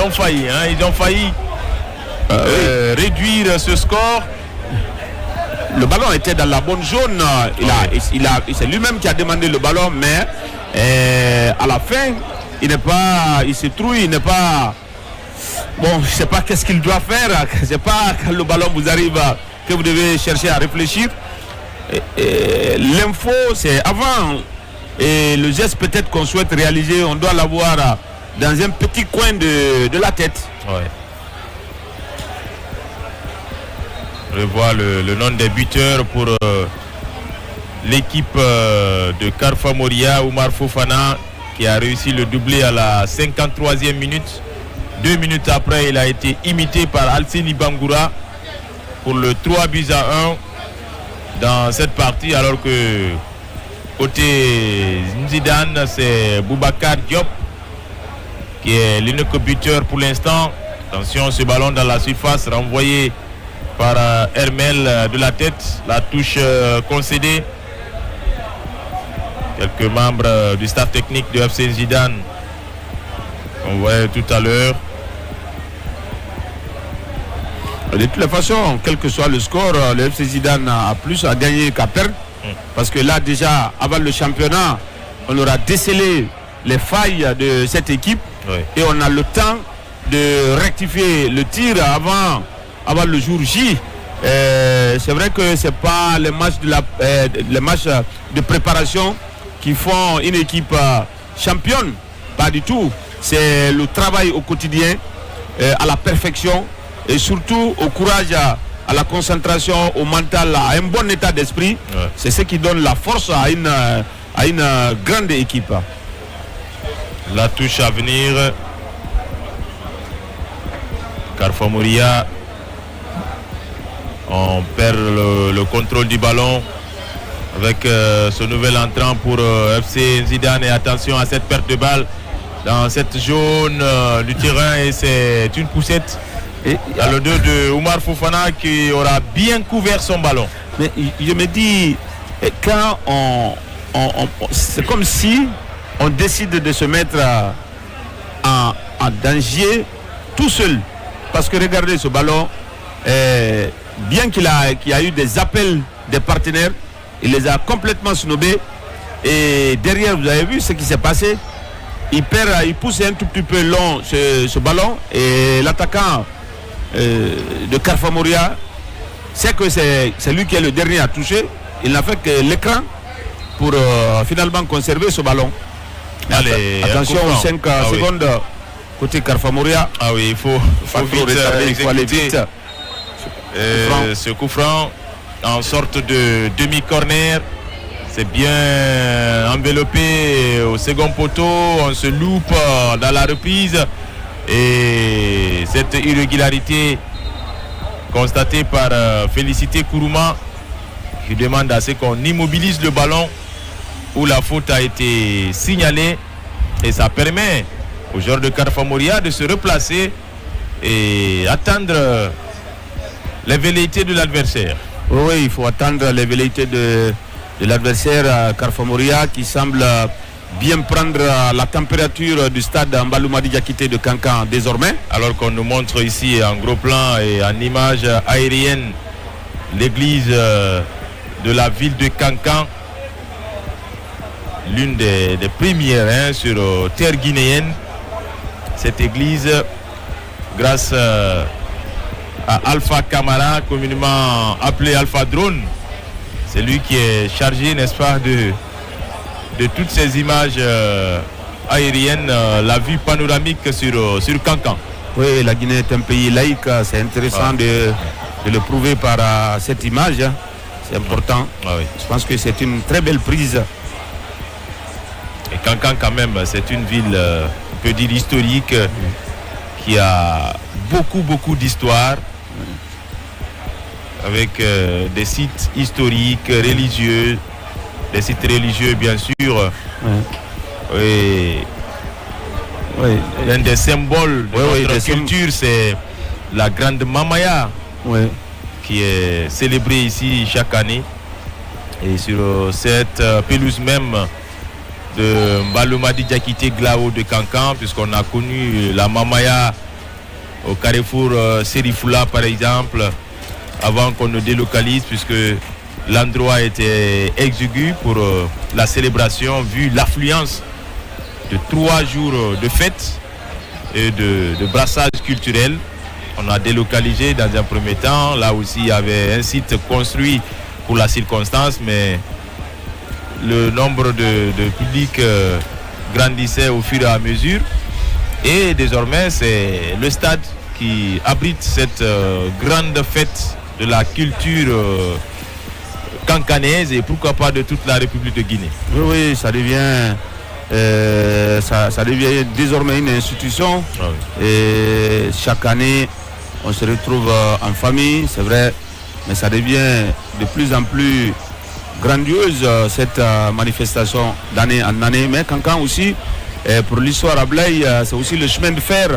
ont failli. Ils ont failli réduire ce score. Le ballon était dans la bonne zone. C'est lui-même qui a demandé le ballon, mais à la fin, il se trouve, il n'est pas. Bon, je ne sais pas qu'est-ce qu'il doit faire. Je ne sais pas quand le ballon vous arrive que vous devez chercher à réfléchir. L'info, c'est avant. Et le geste peut-être qu'on souhaite réaliser, on doit l'avoir dans un petit coin de la tête. Ouais. Revois le nom des buteurs pour l'équipe de Carfa Moria, Oumar Fofana, qui a réussi le doublé à la 53e minute. 2 minutes après, il a été imité par Alcini Bangoura pour le 3-1 dans cette partie, alors que côté Zidane, c'est Boubacar Diop qui est l'unique buteur pour l'instant. Attention, ce ballon dans la surface renvoyé par Hermel de la tête, la touche concédée. Quelques membres du staff technique de FC Zidane, on voyait tout à l'heure. De toutes les façons, quel que soit le score, le FC Zidane a plus à gagner qu'à perdre. Parce que là déjà, avant le championnat, on aura décelé les failles de cette équipe. Oui. Et on a le temps de rectifier le tir avant le jour J. C'est vrai que ce n'est pas les matchs de préparation qui font une équipe championne. Pas du tout. C'est le travail au quotidien, à la perfection et surtout au courage, à la concentration, au mental, à un bon état d'esprit. Ouais. C'est ce qui donne la force à une grande équipe. La touche à venir. Carfa Moria. On perd le contrôle du ballon avec ce nouvel entrant pour FC Zidane. Et attention à cette perte de balle dans cette zone du terrain. Et c'est une poussette. Et dans le dos de Oumar Fofana qui aura bien couvert son ballon. Mais je me dis, quand c'est comme si on décide de se mettre en danger tout seul. Parce que regardez ce ballon, bien qu'il y a eu des appels des partenaires, il les a complètement snobés. Et derrière, vous avez vu ce qui s'est passé. Il pousse un tout petit peu long ce ballon. Et l'attaquant de Carfa Moria sait que c'est lui qui est le dernier à toucher. Il n'a fait que l'écran pour finalement conserver ce ballon. Allez, attention aux 5 secondes côté Carfa Moria. Ah oui, il faut aller vite. Ce coup franc en sorte de demi-corner, c'est bien enveloppé au second poteau. On se loupe dans la reprise. Et cette irrégularité constatée par Félicité Kourouma, qui demande à ce qu'on immobilise le ballon où la faute a été signalée, et ça permet aux joueurs de Carfa Moria de se replacer et attendre les velléités de l'adversaire. Oui, il faut attendre les velléités de l'adversaire Carfa Moria, qui semble bien prendre la température du stade Mbaloumadi Diakité de Kankan désormais. Alors qu'on nous montre ici en gros plan et en image aérienne l'église de la ville de Kankan, l'une des premières sur terre guinéenne. Cette église, grâce à Alpha Camara, communément appelé Alpha Drone, c'est lui qui est chargé, n'est-ce pas, de toutes ces images aériennes, la vue panoramique sur Kankan. Oui, la Guinée est un pays laïque, c'est intéressant de le prouver par cette image. C'est important. Oui. Je pense que c'est une très belle prise. Et Kankan, quand même, c'est une ville, on peut dire, historique, qui a beaucoup d'histoire, avec des sites historiques, religieux, des sites religieux bien sûr. Et l'un des symboles de notre culture, c'est la grande Mamaya, qui est célébrée ici chaque année. Et sur cette pelouse même de Mbaloumadi Diakité Glao de Kankan, puisqu'on a connu la Mamaya au carrefour Serifula par exemple, avant qu'on ne délocalise, puisque l'endroit était exigu pour la célébration, vu l'affluence de 3 jours de fête et de brassage culturel. On a délocalisé dans un premier temps. Là aussi, il y avait un site construit pour la circonstance, mais le nombre de public grandissait au fur et à mesure. Et désormais, c'est le stade qui abrite cette grande fête de la culture cancanaise et pourquoi pas de toute la République de Guinée. Oui, oui, ça devient désormais une institution. Ah oui. Et chaque année, on se retrouve en famille, c'est vrai, mais ça devient de plus en plus grandiose cette manifestation d'année en année. Mais Cancan aussi, pour l'histoire à Blaye, c'est aussi le chemin de fer.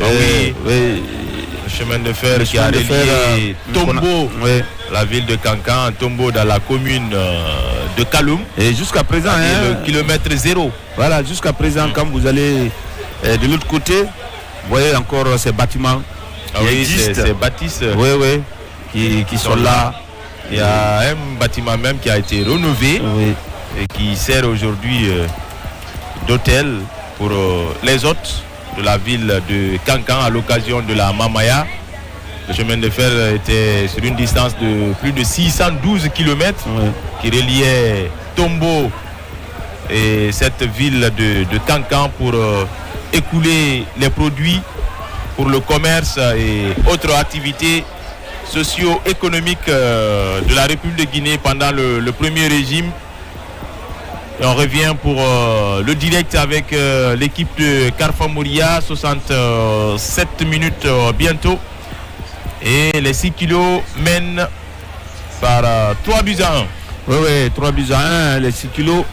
Ah oui. Oui. Le chemin de fer qui a relié Tombo, la ville de Cancan, Tombo dans la commune de Kaloum. Et jusqu'à présent, le kilomètre 0. Voilà, jusqu'à présent, quand vous allez de l'autre côté, vous voyez encore ces bâtiments. Ah oui, ces bâtisses qui sont là. Il y a un bâtiment même qui a été rénové et qui sert aujourd'hui d'hôtel pour les hôtes de la ville de Cancan à l'occasion de la Mamaya. Le chemin de fer était sur une distance de plus de 612 km qui reliait Tombo et cette ville de Cancan pour écouler les produits pour le commerce et autres activités socio-économiques de la République de Guinée pendant le premier régime. Et on revient pour le direct avec l'équipe de Carfa Mouria, 67 minutes bientôt. Et les 6 kilos mènent par 3 buts à 1. Oui, 3 buts à 1, les 6 kilos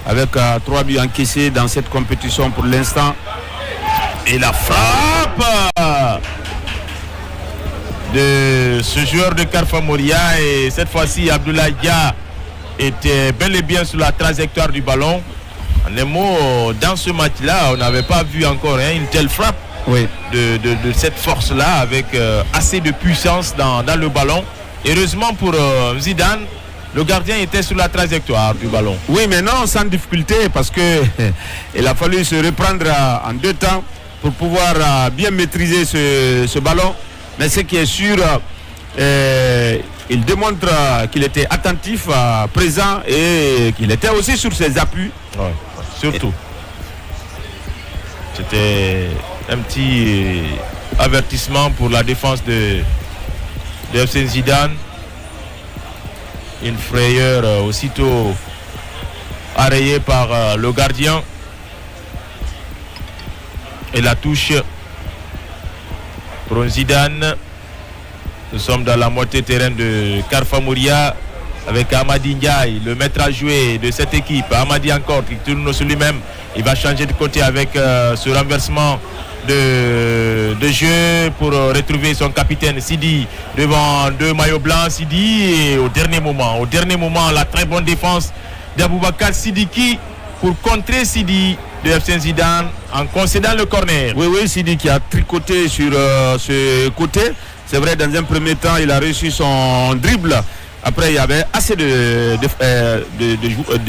avec 3 buts encaissés dans cette compétition pour l'instant. Et la frappe de ce joueur de Carfa Mouria, et cette fois-ci Abdoulaye Dia était bel et bien sur la trajectoire du ballon. En un mot, dans ce match-là, on n'avait pas vu encore une telle frappe de cette force-là, avec assez de puissance dans le ballon. Heureusement pour Zidane, le gardien était sur la trajectoire du ballon. Oui, mais non, sans difficulté, parce qu'il a fallu se reprendre en 2 temps pour pouvoir bien maîtriser ce ballon. Mais ce qui est sûr, il démontre qu'il était attentif, présent et qu'il était aussi sur ses appuis. Ouais, surtout. C'était un petit avertissement pour la défense de FC Zidane. Une frayeur aussitôt arrayée par le gardien. Et la touche pour Zidane. Nous sommes dans la moitié terrain de Carfa Mouria avec Amadi Ndiaye, le maître à jouer de cette équipe. Amadi encore qui tourne sur lui-même. Il va changer de côté avec ce renversement de jeu pour retrouver son capitaine Sidi devant 2 maillots blancs. Sidi, et au dernier moment, la très bonne défense d'Aboubacar Sidiki pour contrer Sidi de FC Zidane en concédant le corner. Oui, Sidi qui a tricoté sur ce côté. C'est vrai, dans un premier temps, il a réussi son dribble. Après, il y avait assez de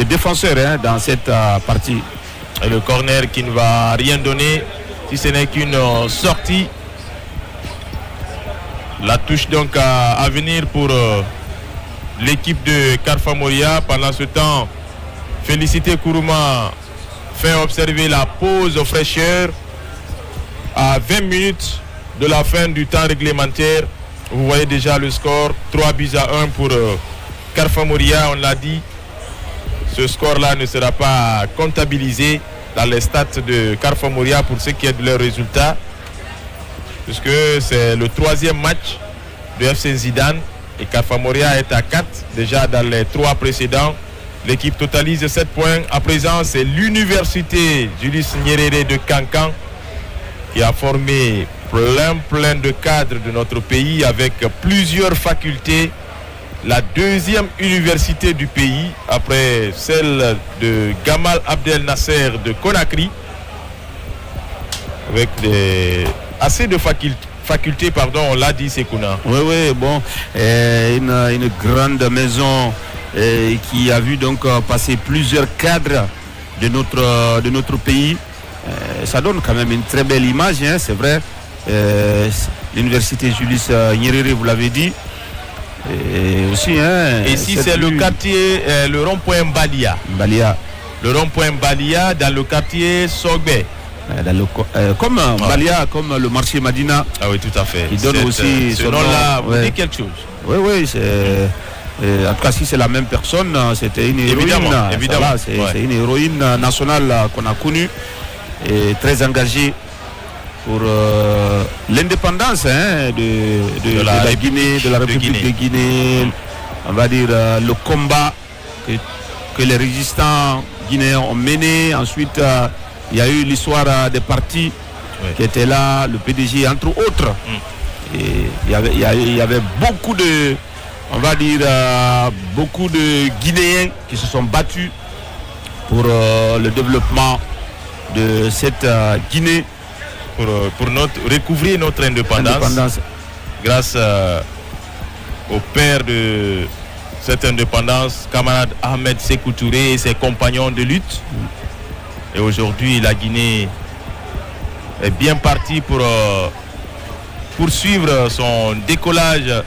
défenseurs dans cette partie. Et le corner qui ne va rien donner, si ce n'est qu'une sortie. La touche donc à venir pour l'équipe de Carfa Mouria. Pendant ce temps, Félicité Kourouma fait observer la pause aux fraîcheurs à 20 minutes de la fin du temps réglementaire. Vous voyez déjà le score, 3 buts à 1 pour Carfa Mouria, on l'a dit. Ce score-là ne sera pas comptabilisé dans les stats de Carfa Mouria pour ce qui est de leur résultat, puisque c'est le 3e match de FC Zidane et Carfa Mouria est à 4 déjà dans les 3 précédents. L'équipe totalise 7 points. À présent, c'est l'université Julius Nyerere de Cancan qui a formé plein de cadres de notre pays avec plusieurs facultés. La 2e université du pays après celle de Gamal Abdel Nasser de Conakry, avec des assez de facultés, pardon, on l'a dit, Sekouna. Oui, bon, une grande maison qui a vu donc passer plusieurs cadres de notre pays. Ça donne quand même une très belle image, hein, c'est vrai. L'université Julius Nyerere, vous l'avez dit. Et aussi, hein, ici, c'est le quartier, le rond-point Mbalia. Le rond-point Mbalia dans le quartier Sogbe. Comme Mbalia, comme le marché Madina. Ah oui, tout à fait. Qui donne aussi ce nom-là, vous dit quelque chose. Oui, c'est. En tout cas, si c'est la même personne, c'était une héroïne. Évidemment. C'est une héroïne nationale qu'on a connue et très engagée pour l'indépendance de la Guinée, de la République de Guinée. On va dire le combat que les résistants guinéens ont mené. Ensuite, il y a eu l'histoire des partis qui étaient là, le PDG entre autres. Et il y avait beaucoup de, on va dire, beaucoup de Guinéens qui se sont battus pour le développement de cette Guinée. Pour recouvrir notre indépendance. Grâce au père de cette indépendance, camarade Ahmed Sékou Touré et ses compagnons de lutte. Et aujourd'hui, la Guinée est bien partie pour poursuivre son décollage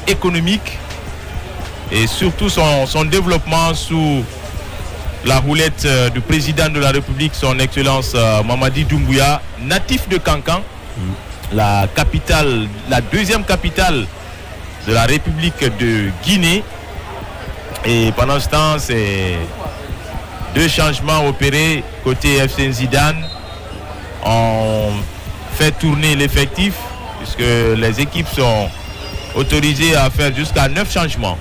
économique et surtout son développement sous la roulette du président de la République, son Excellence Mamadi Doumbouya, natif de Kankan, la capitale, la deuxième capitale de la République de Guinée. Et pendant ce temps, c'est deux changements opérés côté FC Zidane. On fait tourner l'effectif puisque les équipes sont autorisées à faire jusqu'à 9 changements.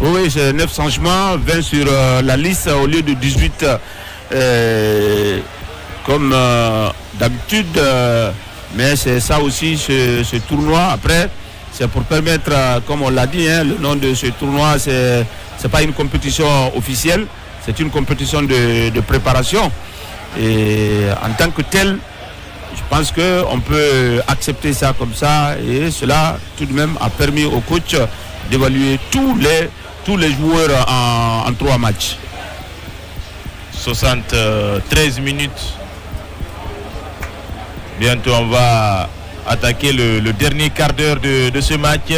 Oui, c'est 9 changements, 20 sur la liste au lieu de 18 comme d'habitude. Mais c'est ça aussi, ce tournoi. Après, c'est pour permettre, comme on l'a dit, le nom de ce tournoi, c'est pas une compétition officielle, c'est une compétition de préparation. Et en tant que tel, je pense qu'on peut accepter ça comme ça. Et cela, tout de même, a permis au coach d'évaluer tous les joueurs en 3 matchs. 73 minutes. Bientôt, on va attaquer le dernier quart d'heure de ce match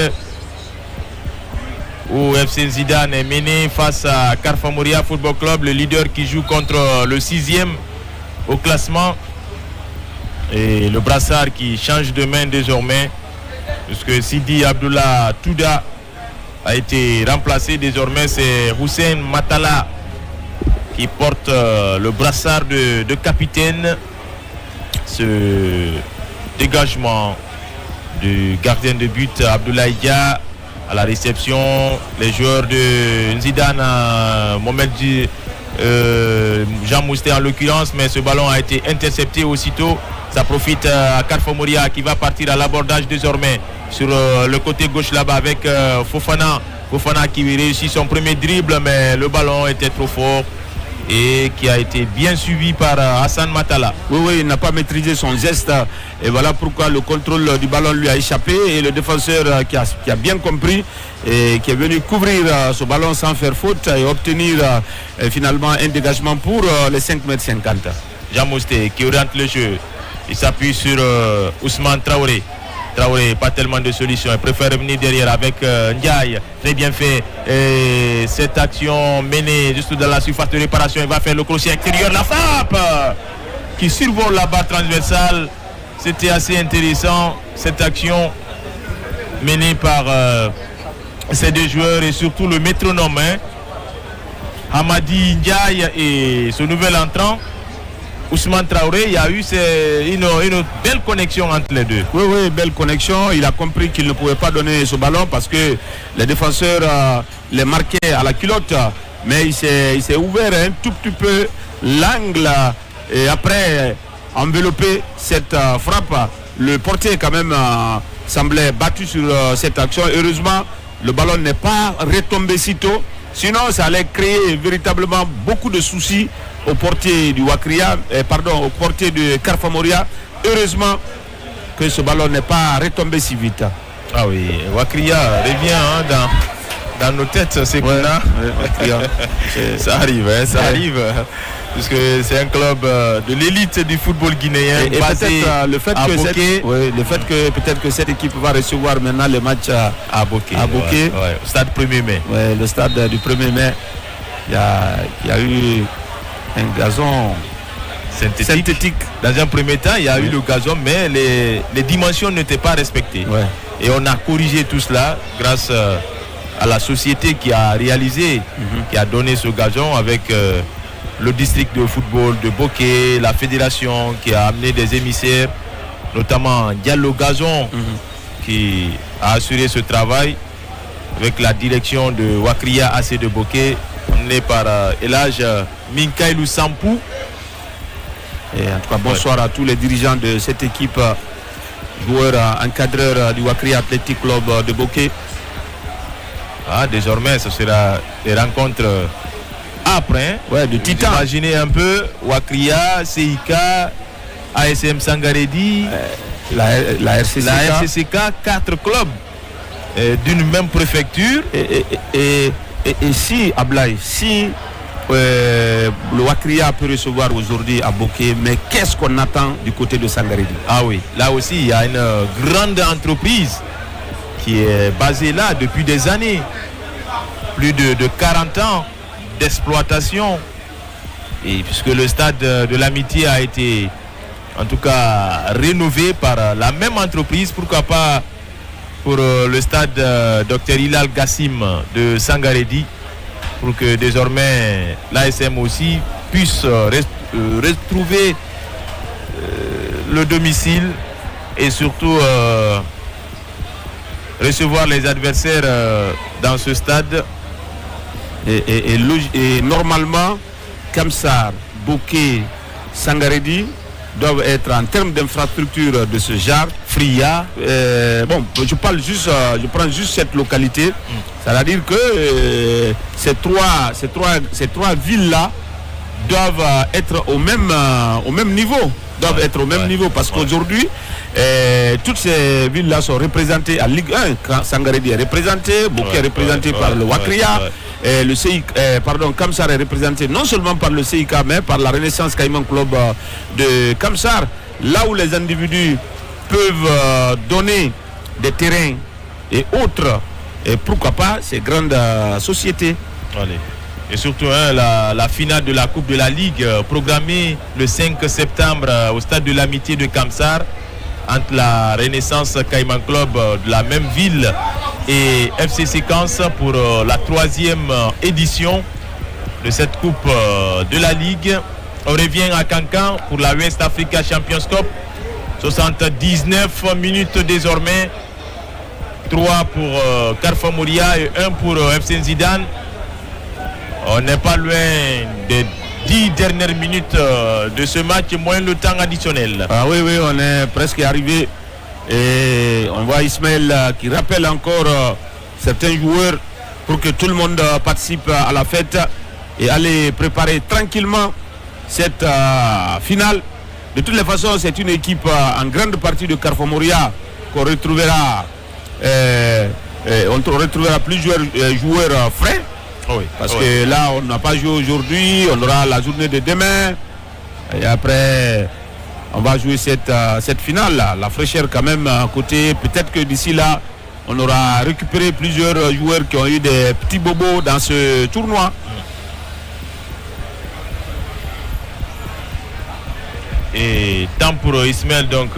où FC Zidane est mené face à Carfa Moria Football Club, le leader qui joue contre le 6e au classement. Et le brassard qui change de main désormais, puisque Sidi Abdullah Touda a été remplacé. Désormais, c'est Hussein Matala qui porte le brassard de capitaine. Ce dégagement du gardien de but Abdoulaye Dia à la réception. Les joueurs de Zidane, Mohamed Jean Mousté en l'occurrence, mais ce ballon a été intercepté aussitôt. Ça profite à Carfa Moria qui va partir à l'abordage désormais sur le côté gauche là-bas avec Fofana. Fofana qui réussit son premier dribble, mais le ballon était trop fort et qui a été bien suivi par Hassan Matala. Oui, il n'a pas maîtrisé son geste et voilà pourquoi le contrôle du ballon lui a échappé et le défenseur qui a bien compris et qui est venu couvrir ce ballon sans faire faute et obtenir finalement un dégagement pour les 5,50 m. Jean Mousté qui oriente le jeu, il s'appuie sur Ousmane Traoré. Traoré, pas tellement de solutions, il préfère revenir derrière avec Ndiaye, très bien fait. Et cette action menée juste dans la surface de réparation, il va faire le crochet extérieur, la frappe qui survole la barre transversale. C'était assez intéressant cette action menée par ces deux joueurs et surtout le métronome, Hamadi Ndiaye et ce nouvel entrant Ousmane Traoré. Il y a eu une belle connexion entre les deux. Oui, belle connexion. Il a compris qu'il ne pouvait pas donner ce ballon parce que les défenseurs les marquaient à la culotte. Mais il s'est ouvert un tout petit peu l'angle et après enveloppé cette frappe. Le portier quand même semblait battu sur cette action. Heureusement, le ballon n'est pas retombé si tôt. Sinon, ça allait créer véritablement beaucoup de soucis au portier du Wakria, au portier de Carfa Moria. Heureusement, que ce ballon n'est pas retombé si vite. Ah oui, Wakria revient dans nos têtes, c'est qu'on a. Ça arrive, ça arrive. Puisque c'est un club de l'élite du football guinéen. Et peut-être le fait que peut-être que cette équipe va recevoir maintenant le match à Boké. Au stade 1er mai. Ouais, le stade du 1er mai. Il y a eu un gazon synthétique. Dans un premier temps, il y a eu le gazon, mais les dimensions n'étaient pas respectées. Ouais. Et on a corrigé tout cela grâce à la société qui a réalisé, qui a donné ce gazon avec le district de football de Boké, la fédération qui a amené des émissaires, notamment Diallo Gazon qui a assuré ce travail avec la direction de Wakria AC de Boké, emmené par Elage Minkailou Sampou. Et en tout cas, bonsoir à tous les dirigeants de cette équipe, joueurs, encadreurs du Wakria Athletic Club de Boké. Désormais, ce sera des rencontres après. De titan. Imaginez un peu Wakria, CIK, ASM Sangaredi, la RCCK, 4 clubs d'une même préfecture. Et si, Ablaï, si le Wakria peut recevoir aujourd'hui à Boké, mais qu'est-ce qu'on attend du côté de Sangaredi? Ah oui, là aussi, il y a une grande entreprise qui est basée là depuis des années. Plus de 40 ans d'exploitation. Et puisque le stade de l'Amitié a été en tout cas rénové par la même entreprise, pourquoi pas pour le stade Dr Hilal Gassim de Sangaredi, pour que désormais l'ASM aussi puisse retrouver le domicile et surtout recevoir les adversaires dans ce stade. Et normalement, Kamsar, Boké, Sangaredi doivent être en termes d'infrastructure de ce genre. Fria. Je prends juste cette localité. C'est-à-dire que ces trois villes-là doivent être au même niveau. Niveau parce qu'aujourd'hui, toutes ces villes-là sont représentées à Ligue 1. Sangaredi est représenté, Boké est représenté par le Wakria. Le CIK, Kamsar est représenté non seulement par le CIK mais par la Renaissance Caïman Club de Kamsar, là où les individus peuvent donner des terrains et autres, et pourquoi pas ces grandes sociétés. Allez. Et surtout la finale de la Coupe de la Ligue programmée le 5 septembre au stade de l'Amitié de Kamsar entre la Renaissance Caïman Club de la même ville et FC Séquence pour la 3e édition de cette Coupe de la Ligue. On revient à Cancan pour la West Africa Champions Cup. 79 minutes désormais. 3 pour Carrefour Mouria et 1 pour FC Zidane. On n'est pas loin des 10 dernières minutes de ce match, moins le temps additionnel. Ah oui, on est presque arrivé. Et on voit Ismaël qui rappelle encore certains joueurs pour que tout le monde participe à la fête et aller préparer tranquillement cette finale. De toutes les façons, c'est une équipe en grande partie de Carrefour Mouria qu'on retrouvera. On retrouvera plusieurs joueurs frais. Parce que là, on n'a pas joué aujourd'hui, on aura la journée de demain. Et après, on va jouer cette finale-là. La fraîcheur quand même à côté. Peut-être que d'ici là, on aura récupéré plusieurs joueurs qui ont eu des petits bobos dans ce tournoi. Et temps pour Ismaël donc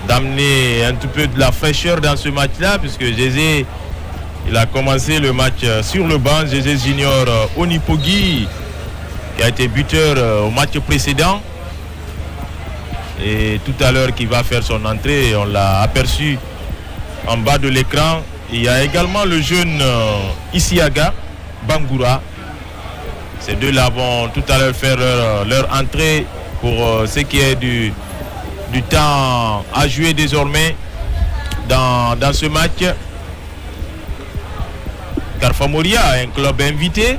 d'amener un petit peu de la fraîcheur dans ce match-là, puisque Zézé, il a commencé le match sur le banc. Zézé Junior Onipogi, qui a été buteur au match précédent. Et tout à l'heure qui va faire son entrée, on l'a aperçu en bas de l'écran. Il y a également le jeune Isiaga Bangoura. Ces deux-là vont tout à l'heure faire leur entrée pour ce qui est du temps à jouer désormais dans ce match. Carrefour Mouria, un club invité.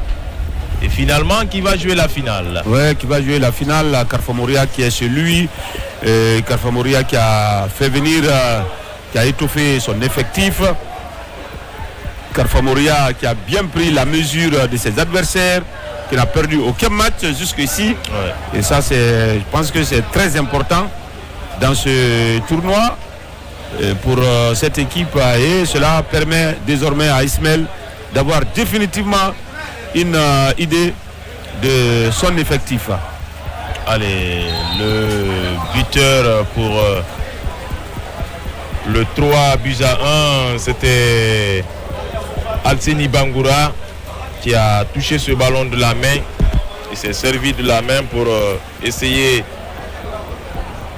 Et finalement, qui va jouer la finale? Ouais, qui va jouer la finale, Carrefour Mouria, qui est celui Carfa Moria qui a fait venir, qui a étoffé son effectif. Carfa Moria qui a bien pris la mesure de ses adversaires, qui n'a perdu aucun match jusqu'ici. Ouais. Et ça, je pense que c'est très important dans ce tournoi pour cette équipe. Et cela permet désormais à Ismaël d'avoir définitivement une idée de son effectif. Allez, le buteur pour le 3-1, c'était Alseni Bangoura qui a touché ce ballon de la main. Il s'est servi de la main pour essayer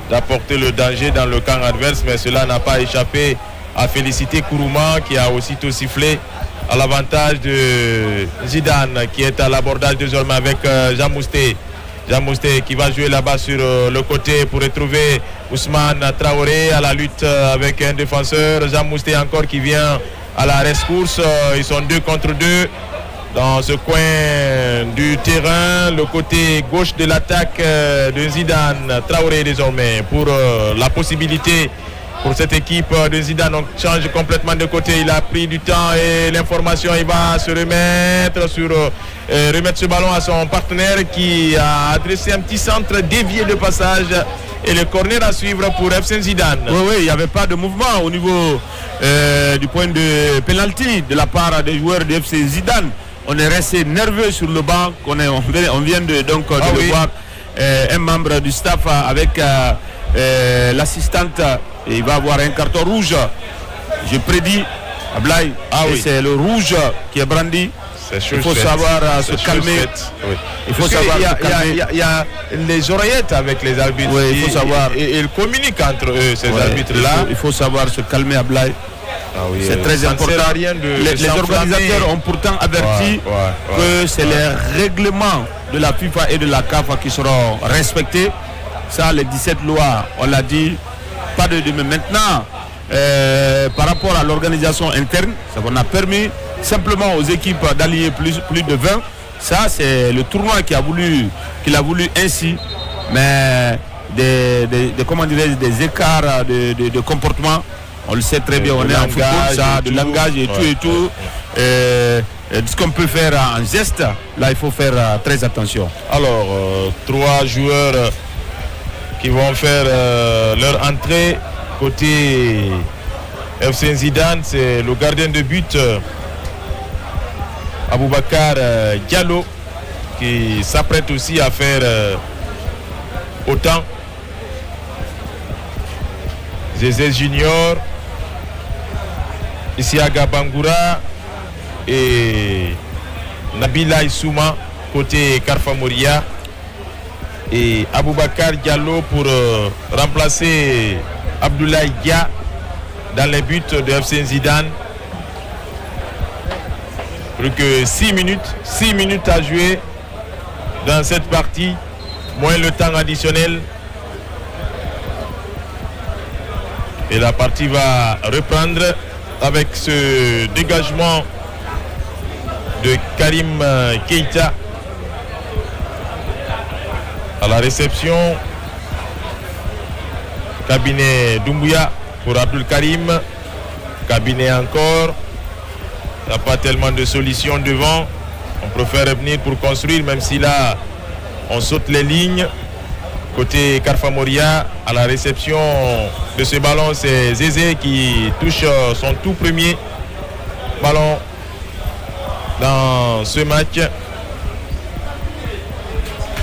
d'apporter le danger dans le camp adverse, mais cela n'a pas échappé à Félicité Kourouma qui a aussitôt sifflé à l'avantage de Zidane qui est à l'abordage désormais avec Jean Mousté. Jean Mousté qui va jouer là-bas sur le côté pour retrouver Ousmane Traoré à la lutte avec un défenseur. Jean Mousté encore qui vient à la rescousse. Ils sont 2 contre 2 dans ce coin du terrain, le côté gauche de l'attaque de Zidane. Traoré désormais pour la possibilité pour cette équipe de Zidane. On change complètement de côté, il a pris du temps et l'information, il va se remettre ce ballon à son partenaire qui a adressé un petit centre dévié de passage et le corner à suivre pour FC Zidane. Oui, il n'y avait pas de mouvement au niveau du point de pénalty de la part des joueurs de FC Zidane. On est resté nerveux sur le banc, on vient de le voir, un membre du staff avec l'assistante. Et il va avoir un carton rouge. Je prédis, Ablaï, c'est le rouge qui est brandi. Il faut savoir se calmer. Oui. Il faut savoir se calmer. Il y a les oreillettes avec les arbitres. Oui, il faut savoir. Et ils communiquent entre eux, ces arbitres-là. Il faut savoir se calmer, Ablaï. C'est très important. Les organisateurs ont pourtant averti que c'est les règlements de la FIFA et de la CAF qui seront respectés. Ça, les 17 lois, on l'a dit. Pas de mais maintenant, par rapport à l'organisation interne, ça qu'on a permis simplement aux équipes d'allier plus de 20. Ça, c'est le tournoi qu'il a voulu ainsi. Mais des écarts de comportement, on le sait très bien, on est en football, ça, de langage et tout. Ce qu'on peut faire en geste, là, il faut faire très attention. Alors, 3 joueurs qui vont faire leur entrée côté FC Zidane, c'est le gardien de but Aboubacar Diallo qui s'apprête aussi à faire autant. Zézé Junior, Isiaga Bangoura et Nabila Issouma côté Carfa Moria. Et Aboubacar Diallo pour remplacer Abdoulaye Dia dans les buts de FC Zidane. Plus que 6 minutes à jouer dans cette partie, moins le temps additionnel. Et la partie va reprendre avec ce dégagement de Karim Keita. À la réception, cabinet Doumbouya pour Abdul Karim. Cabinet encore. Il n'y a pas tellement de solutions devant. On préfère revenir pour construire, même si là, on saute les lignes. Côté Carfa Moria, à la réception de ce ballon, c'est Zézé qui touche son tout premier ballon dans ce match.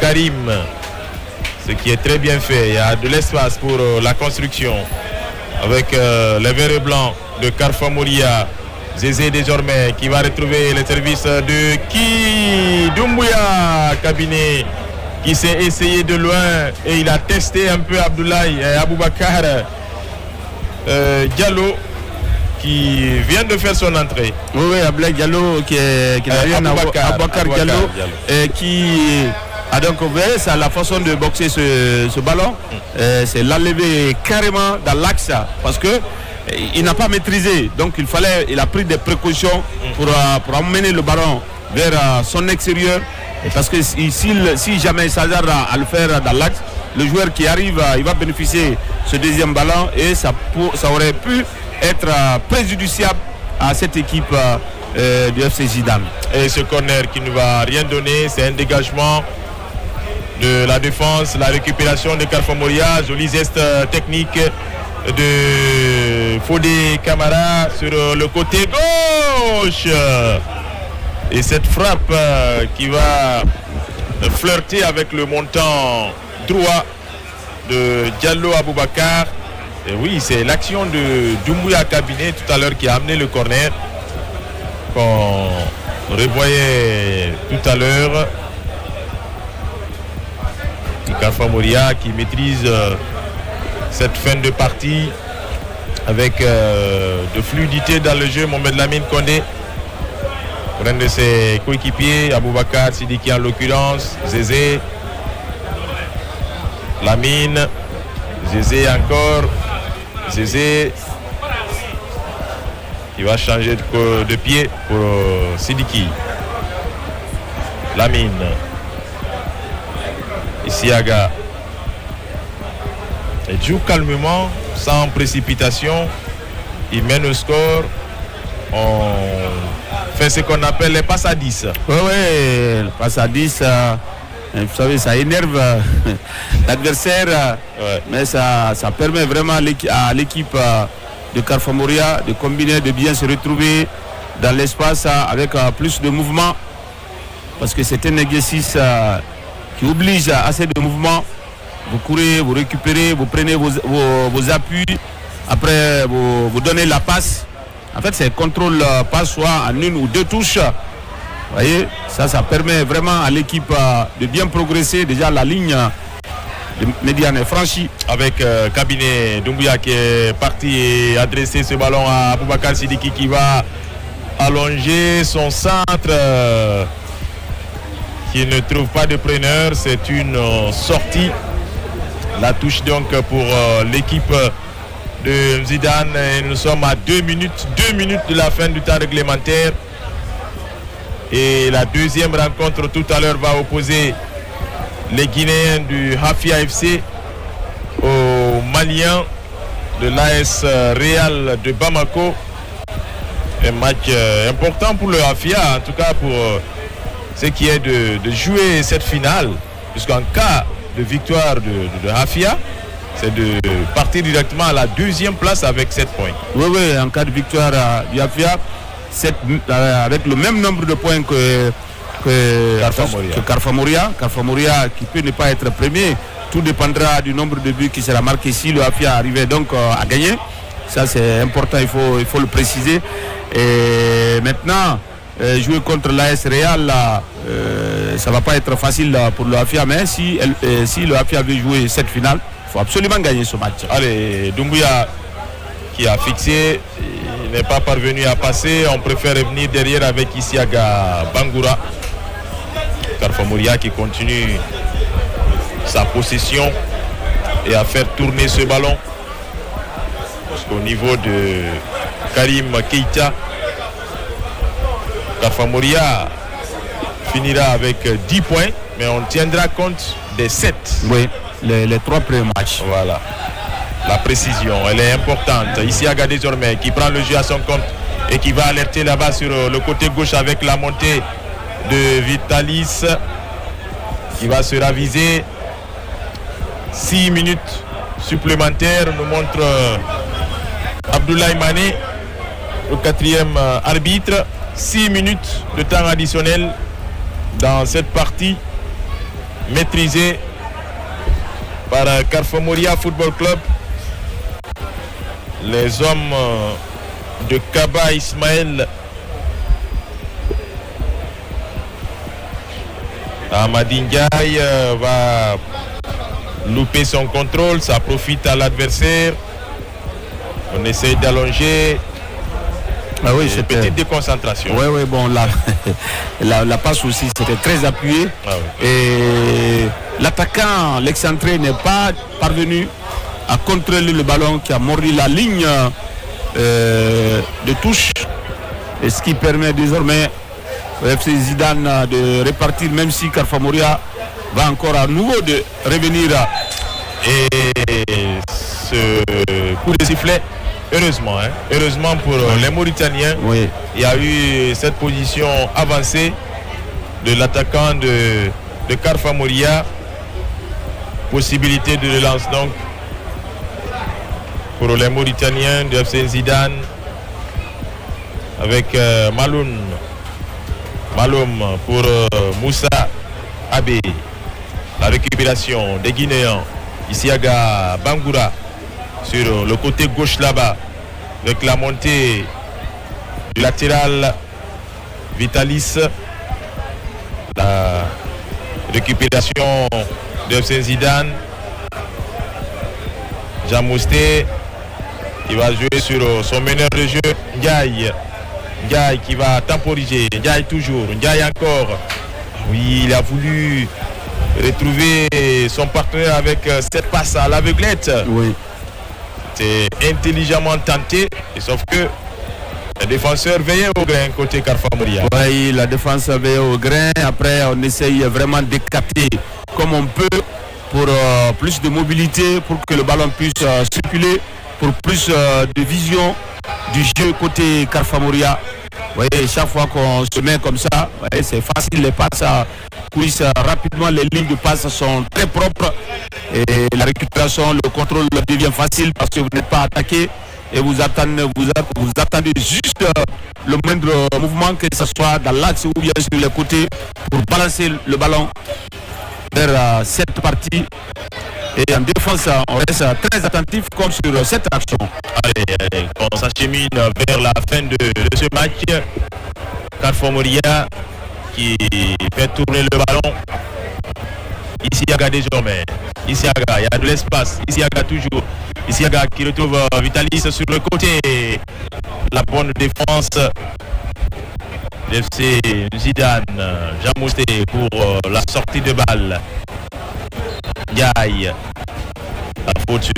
Karim, ce qui est très bien fait. Il y a de l'espace pour la construction avec les verts et blancs de Carfa Moria. Zézé désormais qui va retrouver le service de Doumbouya, cabinet qui s'est essayé de loin et il a testé un peu Abdoulaye Aboubacar Diallo qui vient de faire son entrée. Oui, Abdoulaye Diallo qui n'a rien à voir. Aboubacar Diallo qui a donc ouvert, c'est la façon de boxer ce ballon. C'est l'enlever carrément dans l'axe parce que il n'a pas maîtrisé. Donc il a pris des précautions pour emmener le ballon vers son extérieur. Parce que si jamais il s'hasarde à le faire dans l'axe, le joueur qui arrive, il va bénéficier ce deuxième ballon et ça aurait pu être préjudiciable à cette équipe du FC Zidane. Et ce corner qui ne va rien donner, c'est un dégagement de la défense, la récupération de Carrefour Moria, joli geste technique de Fodé Camara sur le côté gauche. Et cette frappe qui va flirter avec le montant droit de Diallo Aboubakar. Et oui, c'est l'action de Doumbouya Cabinet tout à l'heure qui a amené le corner qu'on revoyait tout à l'heure. Carrefour Moria qui maîtrise cette fin de partie avec de fluidité dans le jeu. Mohamed Lamine Kondé, l'un de ses coéquipiers, Aboubakar Sidiki en l'occurrence, Zézé, Lamine, Zézé encore, Zézé qui va changer de pied pour Sidiki, Lamine, Isiaga, il joue calmement, sans précipitation, il mène au score. On fait ce qu'on appelle les passes à 10. Oui, les passes à 10, vous savez, ça énerve l'adversaire, mais ça permet vraiment à l'équipe de Carrefour Moria de combiner, de bien se retrouver dans l'espace avec plus de mouvement, parce que c'est un exercice qui oblige à assez de mouvements. Vous courez, vous récupérez, vous prenez vos appuis, après vous donnez la passe. En fait, c'est contrôle passe soit en une ou deux touches. Vous voyez, ça permet vraiment à l'équipe de bien progresser. Déjà, la ligne de médiane est franchie. Avec Cabinet Doumbouya qui est parti et adresser ce ballon à Aboubakar Sidiki qui va allonger son centre qui ne trouve pas de preneur. C'est une sortie. La touche donc pour l'équipe de Zidane. Et nous sommes à 2 minutes de la fin du temps réglementaire. Et la deuxième rencontre tout à l'heure va opposer les Guinéens du Hafia FC aux Maliens de l'AS Real de Bamako. Un match important pour le Hafia, en tout cas pour ce qui est de jouer cette finale, puisqu'en cas de victoire de Hafia, c'est de partir directement à la deuxième place avec 7 points. Oui, en cas de victoire du Hafia, avec le même nombre de points que Carrefour Moria. Carrefour Moria qui peut ne pas être premier. Tout dépendra du nombre de buts qui sera marqué si le Hafia arrivait donc à gagner. Ça c'est important, il faut le préciser. Et maintenant, jouer contre l'AS Real, ça ne va pas être facile pour le Hafia, mais si le Hafia veut jouer cette finale, il faut absolument gagner ce match. Allez, Doumbouya qui a fixé, il n'est pas parvenu à passer. On préfère revenir derrière avec Isiaga Bangoura. Carrefour Moria qui continue sa possession et à faire tourner ce ballon. Parce qu'au niveau de Karim Keita, Carrefour Moria finira avec 10 points, mais on tiendra compte des 7. Oui, les 3 premiers matchs. Voilà. La précision, elle est importante. Isiaga désormais qui prend le jeu à son compte et qui va alerter là-bas sur le côté gauche avec la montée de Vitalis qui va se raviser. 6 minutes supplémentaires nous montre Abdoulaye Mané, le 4e arbitre. 6 minutes de temps additionnel dans cette partie maîtrisée par Carrefour Moria Football Club. Les hommes de Kaba Ismaël Amadi Ndiaye va louper son contrôle, ça profite à l'adversaire. On essaye d'allonger. Ah oui, c'est petite déconcentration. Oui, bon, la passe aussi, c'était très appuyé. Ah oui. Et l'attaquant, l'excentré, n'est pas parvenu à contrôler le ballon qui a mordu la ligne de touche. Et ce qui permet désormais au FC Zidane de répartir, même si Carrefour Moria va encore à nouveau de revenir Et ce coup de sifflet, heureusement pour les Mauritaniens, Oui. il y a eu cette position avancée de l'attaquant de Karfa Moria. Possibilité de relance donc pour les Mauritaniens de FC Zidane avec Maloum pour Moussa Abe. La récupération des Guinéens. Isiaga Bangoura sur le côté gauche là-bas avec la montée du latéral Vitalis. La récupération de FC Zidane. Jean Mousté qui va jouer sur son meneur de jeu, Ndiaye. Ndiaye qui va temporiser. Ndiaye toujours. Ndiaye encore. Oui, il a voulu retrouver son partenaire avec cette passe à l'aveuglette. Oui. C'est intelligemment tenté. Et sauf que le défenseur veillait au grain côté Karfa Moria. Oui, la défense veille au grain. Après, on essaye vraiment d'écarter comme on peut pour plus de mobilité, pour que le ballon puisse circuler, pour plus de vision du jeu côté Karfa Moria. Vous voyez, chaque fois qu'on se met comme ça, c'est facile, les passes couissent rapidement, les lignes de passe sont très propres et la récupération, le contrôle devient facile parce que vous n'êtes pas attaqué et vous attendez juste le moindre mouvement, que ce soit dans l'axe ou bien sur les côtés, pour balancer le ballon vers cette partie. Et en défense, on reste très attentif comme sur cette action. Allez, on s'achemine vers la fin de ce match. Karfa Moria qui fait tourner le ballon. Isiaga désormais. Isiaga, il y a de l'espace. Isiaga toujours. Isiaga qui retrouve Vitalis sur le côté. La bonne défense d'FC Zidane. Jean Mousté pour la sortie de balle. Ndiaye. La faute sur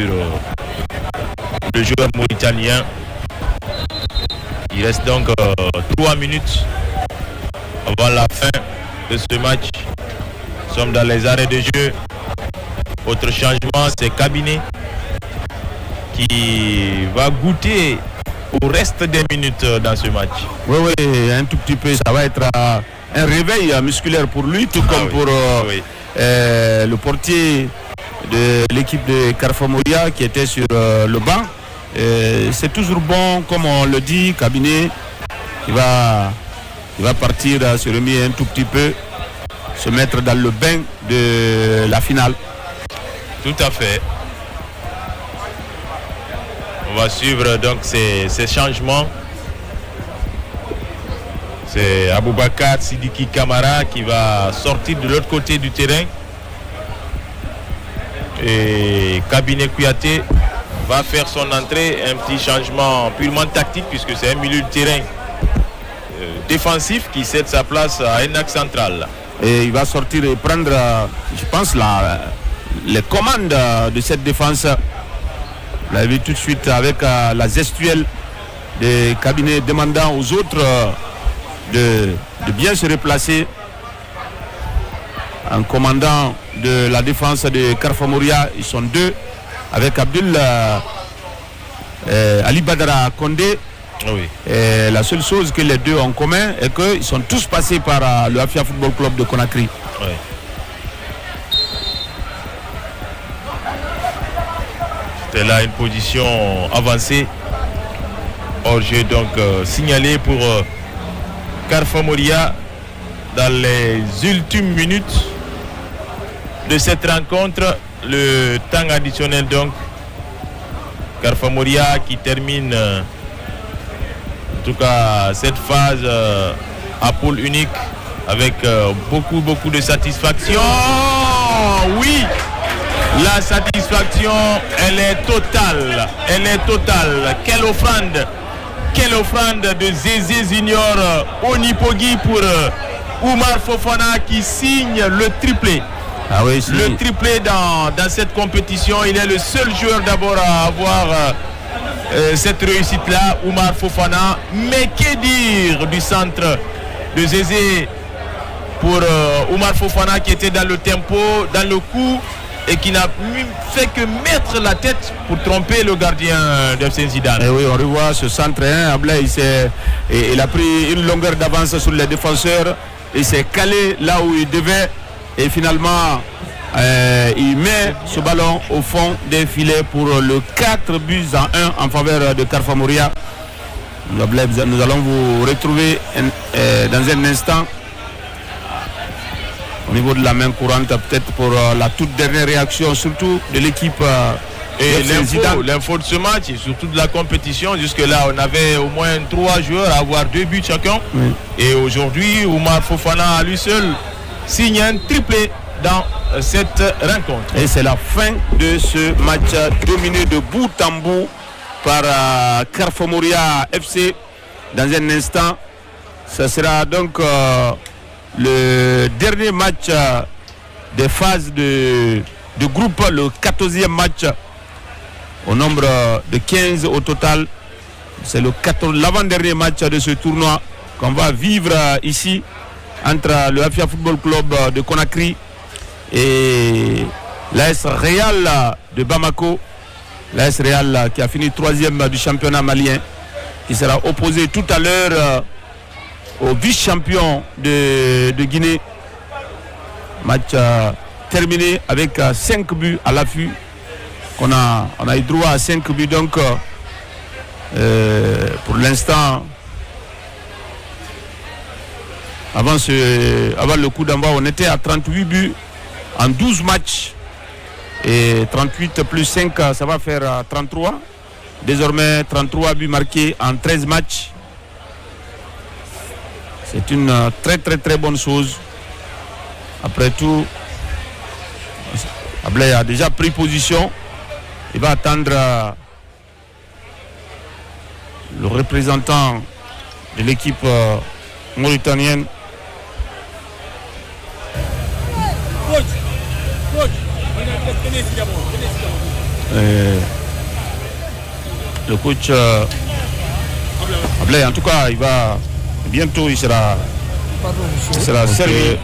le joueur mauritanien. Il reste donc 3 minutes avant la fin de ce match. Nous sommes dans les arrêts de jeu. Autre changement, c'est Cabinet qui va goûter au reste des minutes dans ce match. Oui, un tout petit peu. Ça va être un réveil musculaire pour lui, tout comme pour le portier de l'équipe de Karfa Moria qui était sur le banc. C'est toujours bon, comme on le dit, Cabinet, il va partir se remettre un tout petit peu, se mettre dans le bain de la finale. Tout à fait. On va suivre donc ces changements. C'est Aboubakar Sidiki Kamara qui va sortir de l'autre côté du terrain. Et Cabinet Kouyaté va faire son entrée. Un petit changement purement tactique puisque c'est un milieu de terrain défensif qui cède sa place à un axe central. Et il va sortir et prendre, je pense, les commandes de cette défense. Vous l'avez vu tout de suite avec la gestuelle des cabinets demandant aux autres de bien se replacer. En commandant de la défense de Karfa Moria, ils sont deux avec Abdul Ali Badara Kondé. Oui. Et la seule chose que les deux ont en commun est qu'ils sont tous passés par le Afia Football Club de Conakry. Oui. C'était là une position avancée. Hors-jeu donc signalé pour Karfa Moria dans les ultimes minutes de cette rencontre. Le temps additionnel donc. Karfa Moria qui termine en tout cas cette phase à pôle unique avec beaucoup de satisfaction. Oui, la satisfaction elle est totale. Quelle offrande de Zézé Junior Onipogui pour Oumar Fofana qui signe le triplé. Ah oui, le triplé dans cette compétition. Il est le seul joueur d'abord à avoir cette réussite-là, Oumar Fofana. Mais que dire du centre de Zézé pour Oumar Fofana qui était dans le tempo, dans le coup. et qui n'a fait que mettre la tête pour tromper le gardien d'FC Zidane. Et oui, on revoit ce centre. Ablay, il a pris une longueur d'avance sur les défenseurs. Il s'est calé là où il devait. Et finalement, il met ce ballon au fond des filets pour le 4 buts à 1 en faveur de Carfa Mouria. Nous allons vous retrouver dans un instant au niveau de la main courante, peut-être pour la toute dernière réaction, surtout de l'équipe. Et l'info de ce match et surtout de la compétition, jusque-là, on avait au moins 3 joueurs à avoir 2 buts chacun. Oui. Et aujourd'hui, Oumar Fofana à lui seul signe un triplé dans cette rencontre. Et c'est la fin de ce match dominé de bout en bout par Carfa Mouria FC. Dans un instant, ce sera donc le dernier match des phases de groupe, le 14e match au nombre de 15 au total. C'est l'avant-dernier match de ce tournoi qu'on va vivre ici entre le Afia Football Club de Conakry et l'AS Real de Bamako. L'AS Real qui a fini 3e du championnat malien, qui sera opposé tout à l'heure au vice-champion de Guinée. Match terminé avec 5 buts à l'affût. On a eu droit à 5 buts, donc pour l'instant, avant le coup d'envoi, on était à 38 buts en 12 matchs. Et 38 plus 5, ça va faire 33. Désormais, 33 buts marqués en 13 matchs. C'est une très très très bonne chose. Après tout, Ablay a déjà pris position. Il va attendre le représentant de l'équipe mauritanienne. Le coach Ablay, en tout cas, il va bientôt, il sera servi.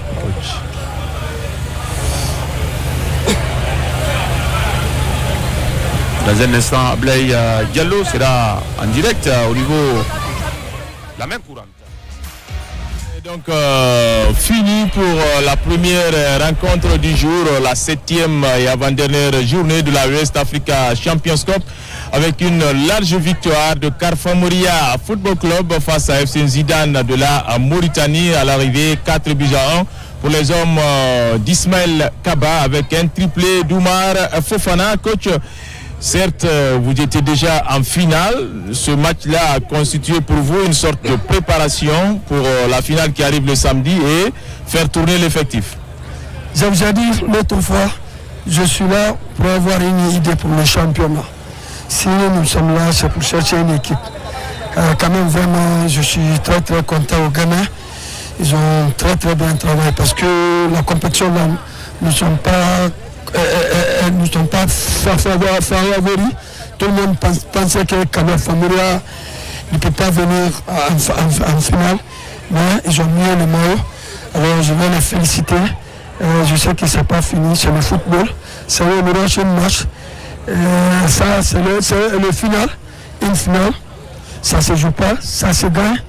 Dans un instant, Ablay Diallo sera en direct au niveau de la main courante. Et donc, fini pour la première rencontre du jour, la 7e et avant-dernière journée de la West Africa Champions Cup, avec une large victoire de Carfa Mouria Football Club face à FC Zidane de la Mauritanie à l'arrivée 4 buts à 1 pour les hommes d'Ismaël Kaba avec un triplé d'Oumar Fofana. Coach, certes, vous étiez déjà en finale. Ce match-là a constitué pour vous une sorte de préparation pour la finale qui arrive le samedi et faire tourner l'effectif. Je vous ai dit l'autre fois, je suis là pour avoir une idée pour le championnat. Si nous sommes là, c'est pour chercher une équipe. Quand même, vraiment, je suis très très content au Ghana. Ils ont très très bien travaillé parce que la compétition là, nous ne sommes pas favoris. Tout le monde pensait que Carfa Mouria ne peut pas venir en finale, mais ils ont mis le maillot. Alors je vais les féliciter. Je sais que ce n'est pas fini, c'est le football. C'est le prochain match. Ça, c'est le final. Une finale, ça ne se joue pas, ça se gagne.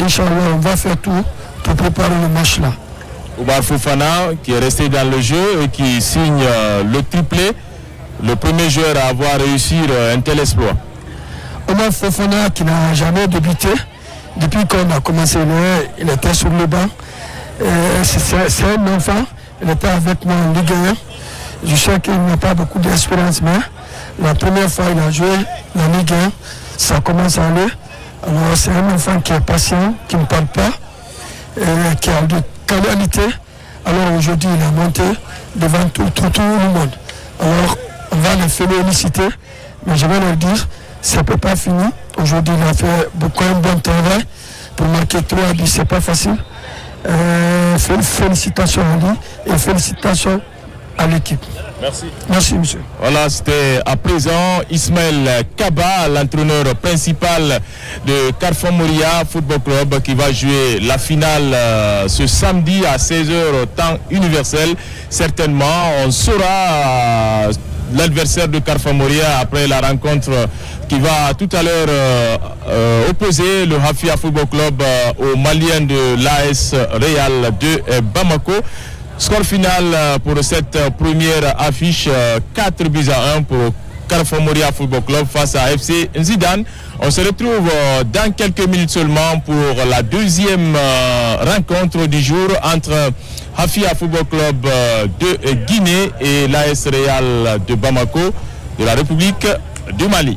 Inch'Allah, on va faire tout pour préparer le match là. Oumar Fofana qui est resté dans le jeu et qui signe le triplé, le premier joueur à avoir réussi un tel exploit. Oumar Fofana qui n'a jamais débuté, depuis qu'on a commencé, il était sur le banc. C'est un enfant, il était avec moi en Ligue 1. Je sais qu'il n'a pas beaucoup d'expérience, mais la première fois il a joué en Ligue 1, ça commence à aller. Alors c'est un enfant qui est patient, qui ne parle pas, qui a de qualité. Alors aujourd'hui il a monté devant tout le monde. Alors on va le féliciter, mais je vais leur dire, ça ne peut pas finir. Aujourd'hui il a fait un bon travail pour marquer 3 buts, c'est pas facile. Félicitations à lui et félicitations à l'équipe. Merci. Merci, monsieur. Voilà, c'était à présent Ismaël Kaba, l'entraîneur principal de Carrefour Moria Football Club, qui va jouer la finale ce samedi à 16h temps universel. Certainement, on saura l'adversaire de Carrefour Moria après la rencontre qui va tout à l'heure opposer le Hafia Football Club aux Maliens de l'AS Real de Bamako. Score final pour cette première affiche, 4-1 pour Carrefour Moria Football Club face à FC Zidane. On se retrouve dans quelques minutes seulement pour la deuxième rencontre du jour entre Hafia Football Club de Guinée et l'AS Real de Bamako de la République du Mali.